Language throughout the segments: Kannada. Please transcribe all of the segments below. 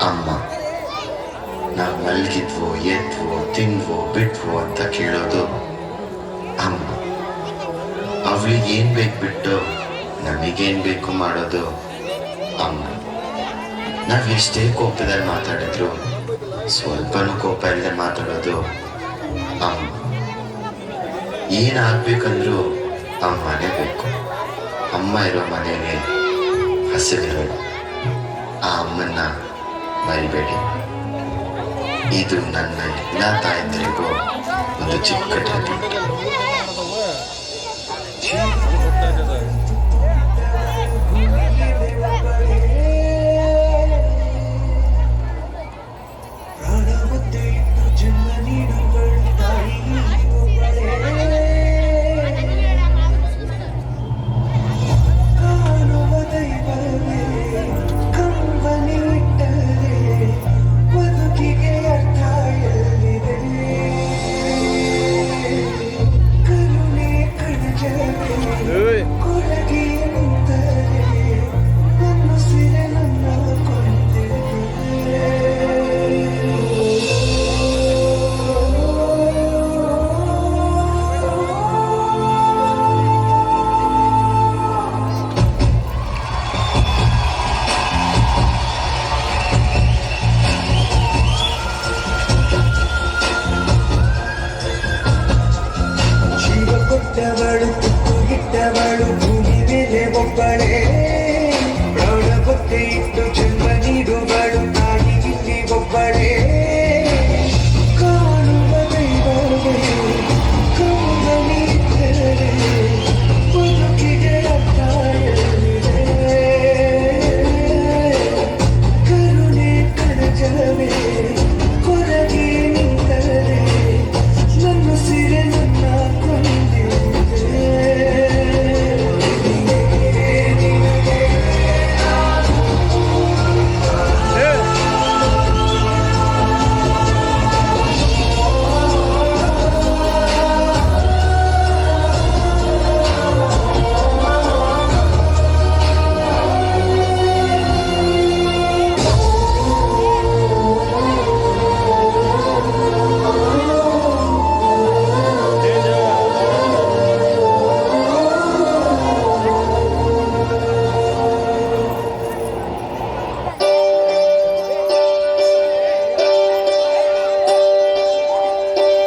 ಅಮ್ಮ. ನಾವು ಮಲಗಿದ್ವೋ ಎದ್ವೋ ತಿಂದ್ವೋ ಬಿಟ್ವೋ ಅಂತ ಕೇಳೋದು ಅಮ್ಮ. ಅವಳಿಗೆ ಏನು ಬೇಕು ಬಿಟ್ಟು ನಮಗೇನು ಬೇಕು ಮಾಡೋದು ಅಮ್ಮ. ನಾವು ಎಷ್ಟೇ ಕೋಪದಲ್ಲಿ ಮಾತಾಡಿದ್ರು ಸ್ವಲ್ಪನೂ ಕೋಪ ಇಲ್ಲದೆ ಮಾತಾಡೋದು ಅಮ್ಮ. ಏನಾಗಬೇಕಂದ್ರೂ ಅಮ್ಮನೇ ಬೇಕು. ಅಮ್ಮ ಇರೋ ಮನೆಗೆ ಹಸಿರಿರೋದು. ಆ ಅಮ್ಮನ್ನ ಮರಿಬೇಡಿ. ಇದು ನನ್ನ ಎಲ್ಲ ತಾಯಂದಿರಿಗೂ ಒಂದು ಚಿಕ್ಕ ಟ್ರಿಬ್ಯೂಟ್.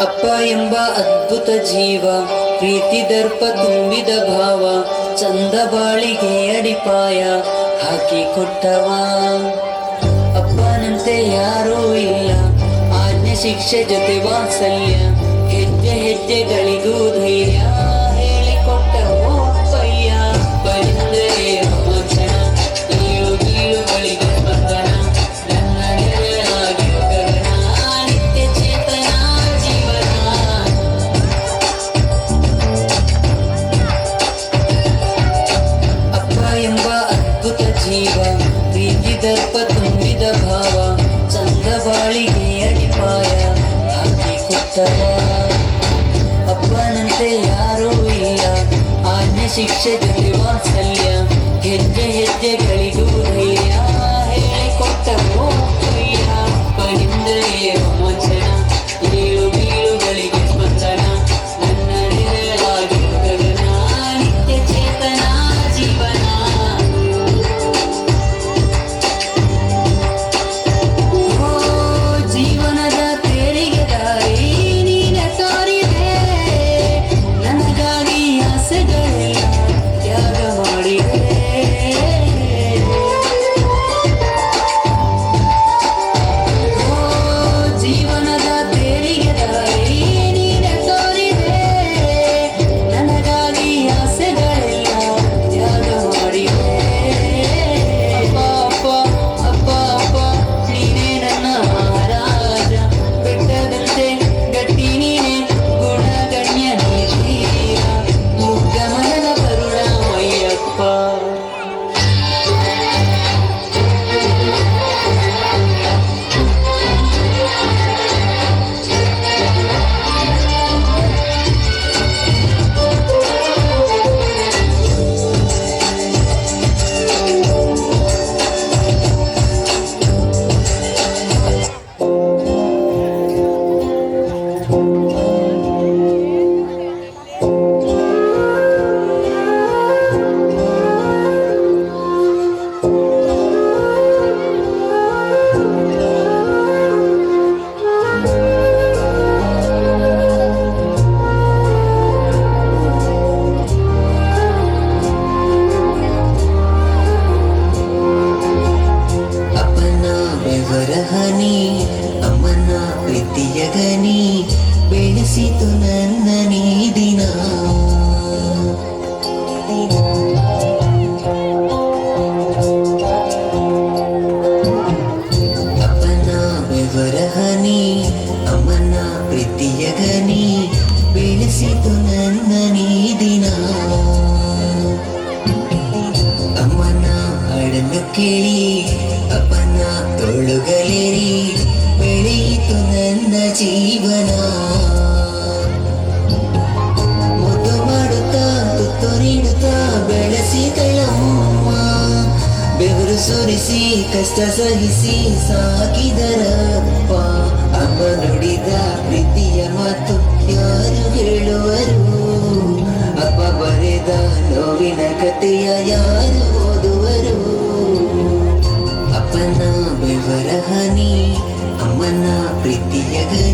ಅಪ್ಪ ಎಂಬ ಅದ್ಭುತ ಜೀವ, ಪ್ರೀತಿ ದರ್ಪ ತುಂಬಿದ ಭಾವ, ಚಂದ ಬಾಳಿಗೆ ಅಡಿಪಾಯ ಹಾಕಿ ಕೊಟ್ಟವ. ಅಪ್ಪನಂತೆ ಯಾರೂ ಇಲ್ಲ, ಆಜ್ಞೆ ಶಿಕ್ಷೆ ಜೊತೆ ವಾತ್ಸಲ್ಯ, ಹೆಜ್ಜೆ ಹೆಜ್ಜೆಗಳಿಗೂ ಧೈರ್ಯ ಹೇಳಿಕೊಟ್ಟವೋ ಅಪ್ಪಯ್ಯ. ಬರಿಂದರೆ ಮೋಚನ, ಏಳು ಗೀಳುಗಳಿಗೆ ಸ್ಪಂದನ, ನನ್ನ ಗೆಳೆಯಾಗಿರೋ ಗಗನ, ನಿತ್ಯ ಚೇತನ ಜೀವನ. ಅಪ್ಪ ಎಂಬ ಅದ್ಭುತ ಜೀವ, ಪ್ರೀತಿ ದರ್ಪ ತುಂಬಿದ ಭಾವ, ಚಂದ ಬಾಳಿಗೆ ಅಡಿಪಾಯ ಹಾಕಿ ಕೊಟ್ಟವ. ಅಪ್ಪನಂತೆ ಯಾರೂ ಇಲ್ಲ, ಆಜ್ಞೆ ಶಿಕ್ಷೆ ಜೊತೆ ವಾತ್ಸಲ್ಯ, ಹೆಜ್ಜೆ ಹೆಜ್ಜೆಗಳಿಗೂ ಧೈರ್ಯ ಹೇಳಿಕೊಟ್ಟವೋ ಅಪ್ಪಯ್ಯ. ಅಪ್ಪನಿಂದಲೇ ರೋಮಾಂಚನ, ಏಳು ಬೀಳುಗಳಿಗೆ ಸ್ಪಂದನ, ನನ್ನ ನೆರಳಾಗಿರೋ ಗಗನ, ನಿತ್ಯ ಚೇತನ ಜೀವನ. ಜೀವನದ ತೇರಿಗೆ ದಾರಿ ನೀನೆ ತೋರಿದೆ, ನನಗಾಗಿ ಆಸೆಗಳೆಲ್ಲ ತ್ಯಾಗ ಮಾಡಿದೆ. ಬೆಳೆಸಿತು ನನ್ನ ನೀ ದಿನ. ಅಪ್ಪನ ಬೆವರ ಹನಿ, ಅಮ್ಮನ ಪ್ರೀತಿಯ ಗನಿ, ಬೆಳೆಸಿತು ನನ್ನ ನೀ ದಿನ. ಅಮ್ಮನ ಹಾಡನ್ನು ಕೇಳಿ ಅಪ್ಪನ ತೊಳುಗಲೇರಿ ಬೆಳೆಯಿತು ನನ್ನ ಜೀವನ. ಮುದ್ದು ಮಾಡುತ್ತಾ ತುತ್ತು ನೀಡುತ್ತಾ ಬೆಳೆಸಿದಳಮ್ಮ, ಬೆವರು ಸುರಿಸಿ ಕಷ್ಟ ಸಹಿಸಿ ಸಾಕಿದರಪ್ಪ. ಅಮ್ಮ ನುಡಿದ ಪ್ರೀತಿಯ ಮಾತು ಯಾರು ಹೇಳುವರು, ಅಪ್ಪ ಬರೆದ ನೋವಿನ ಕಥೆಯ ಯಾರು ಓದುವರು. ಅಪ್ಪನ ಬೆವರ ಹನಿ, ಅಮ್ಮನ ಪ್ರೀತಿಯ ಗನಿ,